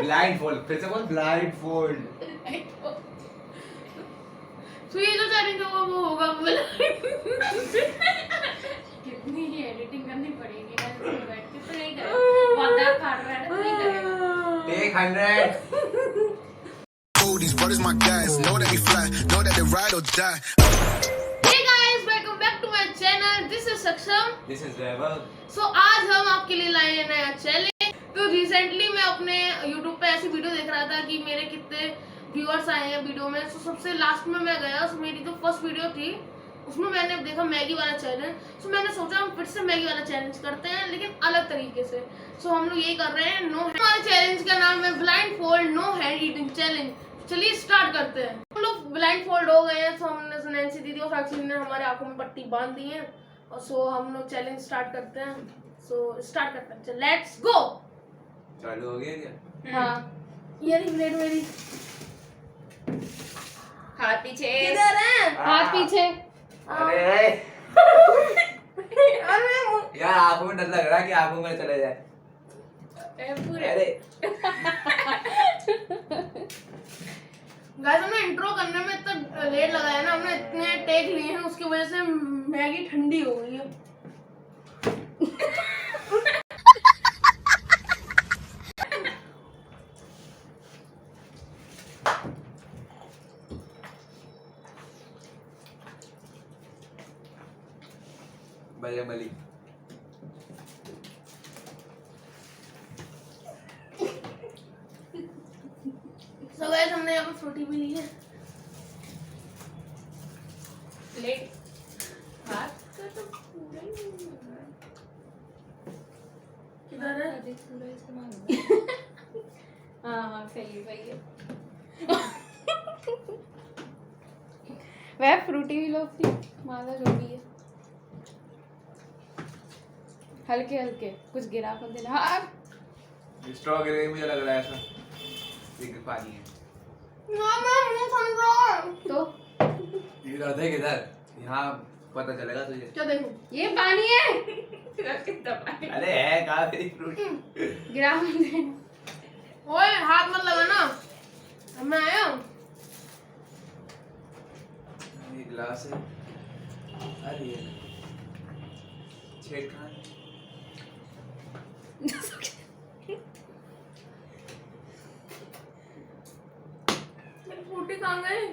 Blindfold, फिर से बोल ब्लाइंडफोल्ड। तो ये जो चैलेंज होगा वो होगा कितनी ही एडिटिंग करनी पड़ेगी ना इसमें बैठ के, तो नहीं करेगा, बहुत दर्द काट रहा है तो नहीं करेगा। Take 100। These brothers my guys, know that we fly, know that they ride or die. Hey guys, welcome back to my channel. This is Saksham. This is Vaibhav. So आज हम आपके लिए लाए हैं नया चैलेंज। तो रिसेंटली मैं अपने YouTube पे ऐसी वीडियो देख रहा था कि मेरे कितने व्यूअर्स आए हैं वीडियो में। तो सबसे लास्ट में मैं गया, तो मेरी जो फर्स्ट वीडियो थी उसमें मैंने देखा मैगी वाला चैलेंज। तो मैंने सोचा हम फिर से मैगी वाला चैलेंज करते हैं लेकिन अलग तरीके से। सो हम लोग ये कर रहे हैं नो हैंड। हमारे चैलेंज का नाम है blindfold no hand eating challenge. चलिए स्टार्ट करते हैं। हम लोग ब्लाइंड फोल्ड हो गए हैं। तो हमने नैन्सी दीदी और साक्षी ने हमारे आंखों में पट्टी बांध दी है और सो हम लोग चैलेंज स्टार्ट करते हैं। सो स्टार्ट करते हैं, लेट्स गो। चालू हो गया क्या? हाँ ये रही प्लेट मेरी। हाथ पीछे, किधर है? हाथ पीछे। अरे अरे यार आंखों में डर लग रहा है कि आंखों में चले जाए। पूरे अरे गाइस हमने इंट्रो करने में इतना लेट लगाया ना, हमने इतने टेक लिए हैं उसकी वजह से मैगी ठंडी हो गई है। बजरंगबली। सो गाइस हमने यहाँ पे फ्रूटी भी ली है। प्लेट हाथ का तो पूरा ही नहीं लग रहा है। किधर है? अधिक पूरा इस्तेमाल होगा। हाँ सही है वह फ्रूटी भी लो थी माला जो भी है, हल्के हल्के कुछ गिरा कर देना। हाँ स्ट्रॉबेरी मुझे लग रहा है ऐसा एक पानी है। ना मैं मुंह ठंडा है। तो इधर देख इधर, यहाँ पता चलेगा तुझे। क्या देखूं? ये पानी है। कितना पानी अरे है कहाँ तेरी फ्रूट? गिरा मत देना। ओए हाथ मत लगाना। अब मैं आया हूँ। ये गिलास है। अरे ये छेड़खानी। मेरी फ्रूटी कहाँ गई?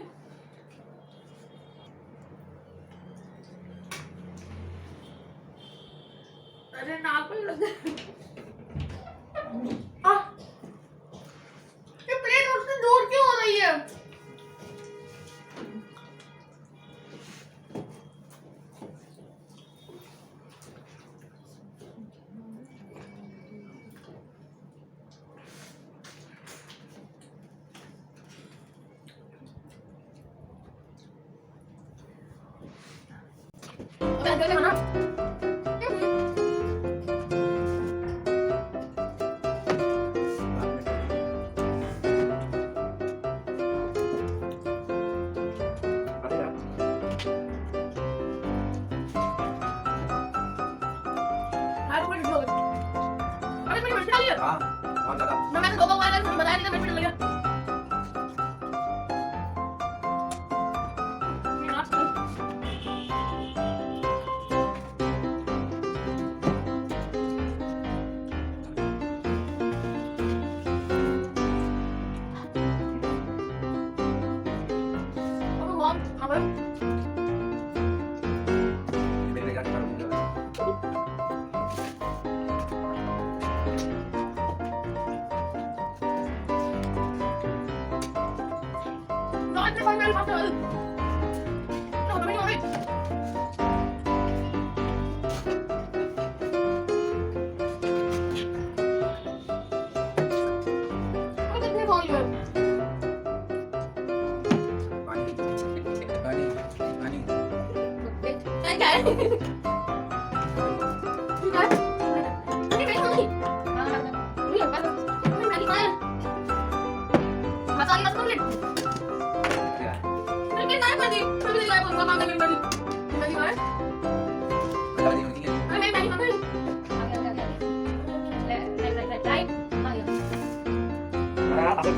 अरे नाक पे लग गई। ये प्लेट उससे दूर क्यों हो रही है? हाँ बहुत ज़्यादा। मैंने दो बार बताया नहीं था, मिनट लग गया। मेरे जाके कर दूँगा। पानी पानी पानी। डालू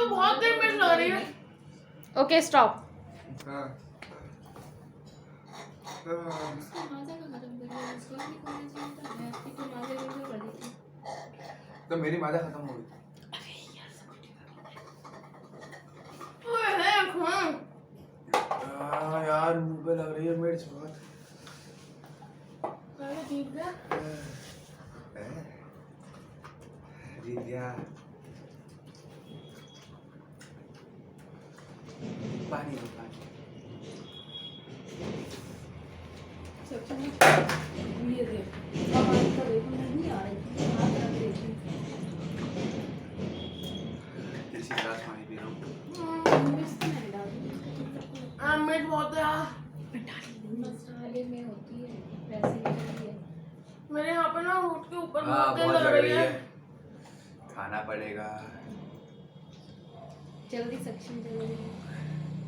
बहुत देर मिनट लग रही है। Okay stop. तो मेरी माजा खत्म हो गई। यार मुंह पे लग रही है मिर्च बहुत। जीत गया। पानी दो पानी। ये देख हमारी का देखो नहीं आ रही हाथ रख देती इसी ग्लास पानी पी रहा हूँ। मिर्च बहुत है यार। मसाले में होती है वैसे ही है। मेरे यहाँ पे ना होठ के ऊपर बहुत बहुत लग रही है। है। खाना पड़ेगा। जल्दी सेक्शन जल्दी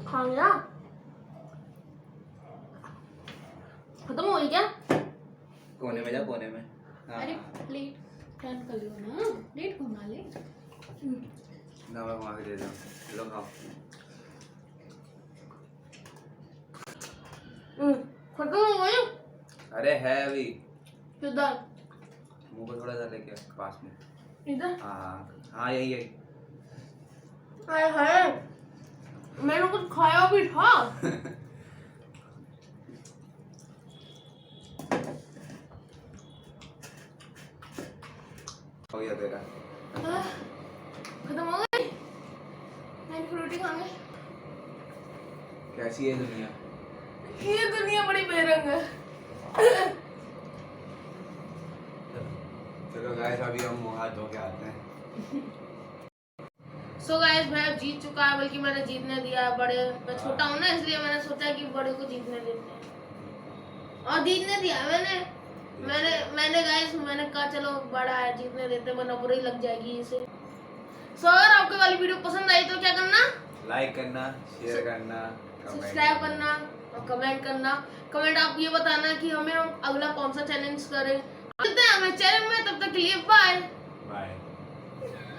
खा लिया? खत्म हो गई क्या? कोने में जा कोने में। अरे प्लेट टर्न कर लो ना प्लेट घुमा ले नमक वहाँ दे दो। लो खाओ। खत्म हो गई? अरे है अभी। किधर? मुंह पे थोड़ा सा लेके पास में। इधर? हाँ हाँ यही है। हाय हाय मैंने कुछ खाया भी था। हो गया तेरा। खत्म हो गई? मैंने रोटी खाने। कैसी है दुनिया? ये दुनिया बड़ी बेरंग है। चलो गाइस अभी हम मुँह हाथ धो के आते हैं। सो गाइस मैं अब जीत चुका है, बल्कि मैंने जीतने दिया है। बड़े मैं छोटा हूँ ना, इसलिए मैंने सोचा कि बड़े को जीतने देते हैं और जीतने दिया मैंने गाइस मैंने कहा चलो बड़ा है जीतने देते, वरना बुरी लग जाएगी इसे। सो अगर आपको वाली वीडियो पसंद आई तो क्या करना? लाइक करना, शेयर करना, सब्सक्राइब करना और कमेंट करना। कमेंट आप ये बताना कि हम अगला कौन सा चैलेंज करें। मिलते हैं हमें चैनल में, तब तक के लिए bye bye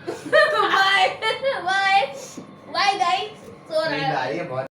bye bye bye guys. सो रहा है। नींद आ रही है बहुत।